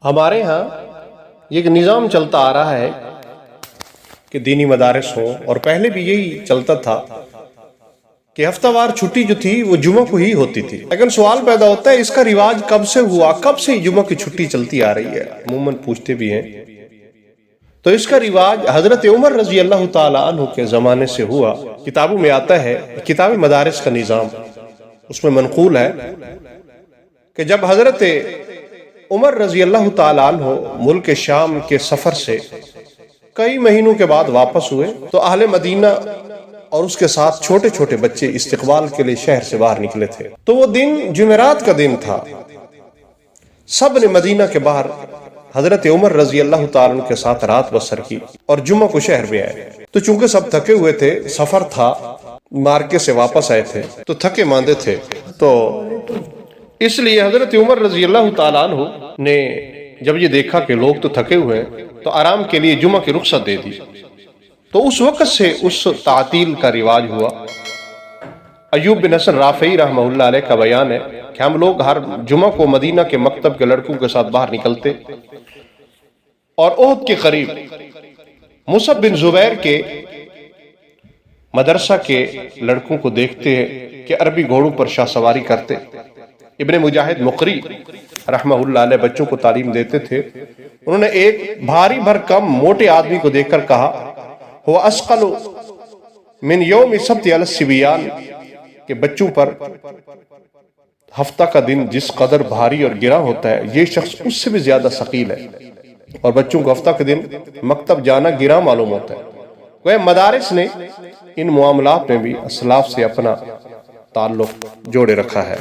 ہمارے ہاں ایک نظام چلتا آ رہا ہے کہ دینی مدارس ہوں، اور پہلے بھی یہی چلتا تھا کہ ہفتہ وار چھٹی جو تھی وہ جمعہ کو ہی ہوتی تھی۔ لیکن سوال پیدا ہوتا ہے اس کا رواج کب سے ہوا، کب سے جمعہ کی چھٹی چلتی آ رہی ہے؟ عموماً پوچھتے بھی ہیں تو اس کا رواج حضرت عمر رضی اللہ تعالیٰ عنہ کے زمانے سے ہوا۔ کتابوں میں آتا ہے، کتاب مدارس کا نظام، اس میں منقول ہے کہ جب حضرت عمر رضی اللہ تعالیٰ عنہ ملک شام کے سفر سے کئی مہینوں کے بعد واپس ہوئے تو اہل مدینہ اور اس کے ساتھ چھوٹے چھوٹے بچے استقبال کے لیے شہر سے باہر نکلے تھے۔ تو وہ دن جمعرات کا دن تھا۔ سب نے مدینہ کے باہر حضرت عمر رضی اللہ تعالیٰ عنہ کے ساتھ رات بسر کی اور جمعہ کو شہر میں آئے۔ تو چونکہ سب تھکے ہوئے تھے، سفر تھا، مارکے سے واپس آئے تھے تو تھکے ماندے تھے، تو اس لیے حضرت عمر رضی اللہ تعالیٰ عنہ نے جب یہ دیکھا کہ لوگ تو تھکے ہوئے ہیں تو آرام کے لیے جمعہ کی رخصت دے دی۔ تو اس وقت سے اس تعطیل کا رواج ہوا۔ ایوب بن حسن رافعی رحمہ اللہ علیہ کا بیان ہے کہ ہم لوگ ہر جمعہ کو مدینہ کے مکتب کے لڑکوں کے ساتھ باہر نکلتے اور احد کے قریب مصعب بن زبیر کے مدرسہ کے لڑکوں کو دیکھتے کہ عربی گھوڑوں پر شاہ سواری کرتے۔ ابن مجاہد مقری رحمہ اللہ علیہ بچوں کو تعلیم دیتے تھے۔ انہوں نے ایک بھاری بھرکم موٹے آدمی کو دیکھ کر کہا، وہ اسقل من یوم السبت علی الصبیان، کہ بچوں پر ہفتہ کا دن جس قدر بھاری اور گراں ہوتا ہے یہ شخص اس سے بھی زیادہ ثقیل ہے، اور بچوں کو ہفتہ کے دن مکتب جانا گراں معلوم ہوتا ہے۔ وہ مدارس نے ان معاملات میں بھی اسلاف سے اپنا تعلق جوڑے رکھا ہے۔